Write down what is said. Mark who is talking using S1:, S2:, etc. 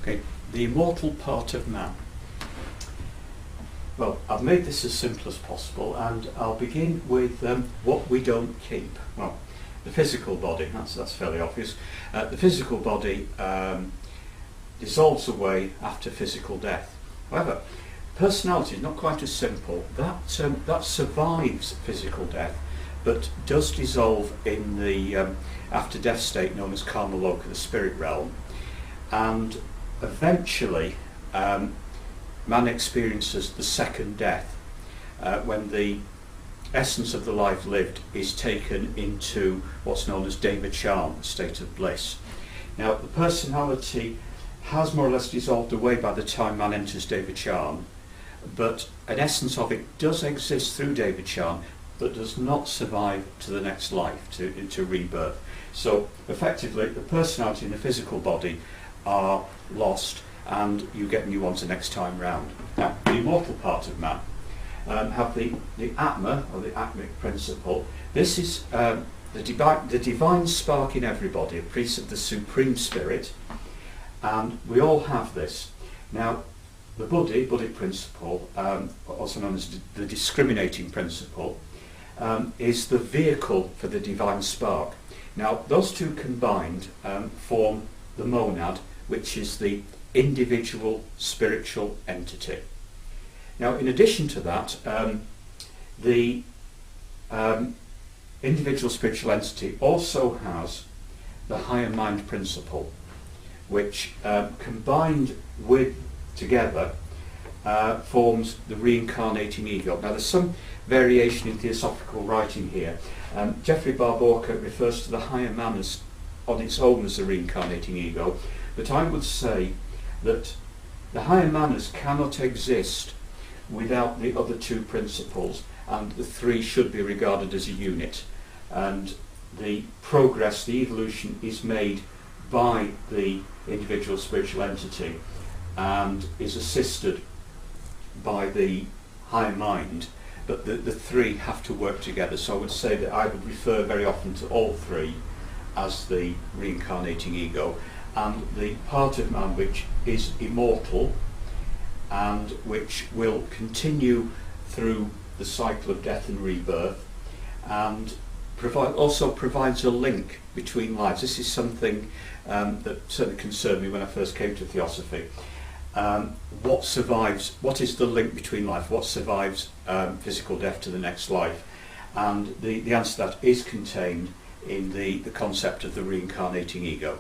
S1: Okay, the immortal part of man. Well, I've made this as simple as possible, and I'll begin with what we don't keep. Well, the physical body, that's fairly obvious. The physical body dissolves away after physical death. However, personality is not quite as simple. That survives physical death, but does dissolve in the after-death state known as karma loka, the spirit realm, and eventually man experiences the second death when the essence of the life lived is taken into what's known as devachan, a state of bliss. Now, the personality has more or less dissolved away by the time man enters devachan, but an essence of it does exist through devachan, but does not survive to the next life, to rebirth. So effectively the personality and the physical body are lost, and you get new ones the next time round. Now, the immortal part of man have the atma, or the atmic principle. This is the divine spark in everybody, a piece of the supreme spirit, and we all have this. Now, the buddhi principle, also known as the discriminating principle, is the vehicle for the divine spark. Now, those two combined form the monad, which is the individual spiritual entity. Now, in addition to that, the individual spiritual entity also has the higher mind principle, which combined with together forms the reincarnating ego. Now, there's some variation in theosophical writing here. Geoffrey Barborka refers to the higher man as on its own as the reincarnating ego, but I would say that the higher manners cannot exist without the other two principles, and the three should be regarded as a unit, and the progress, the evolution is made by the individual spiritual entity and is assisted by the higher mind, but the three have to work together. So I would say that I would refer very often to all three as the reincarnating ego, and the part of man which is immortal and which will continue through the cycle of death and rebirth, and also provides a link between lives. This is something that certainly concerned me when I first came to Theosophy. What survives? What is the link between life? What survives physical death to the next life? And the answer to that is contained in the concept of the reincarnating ego.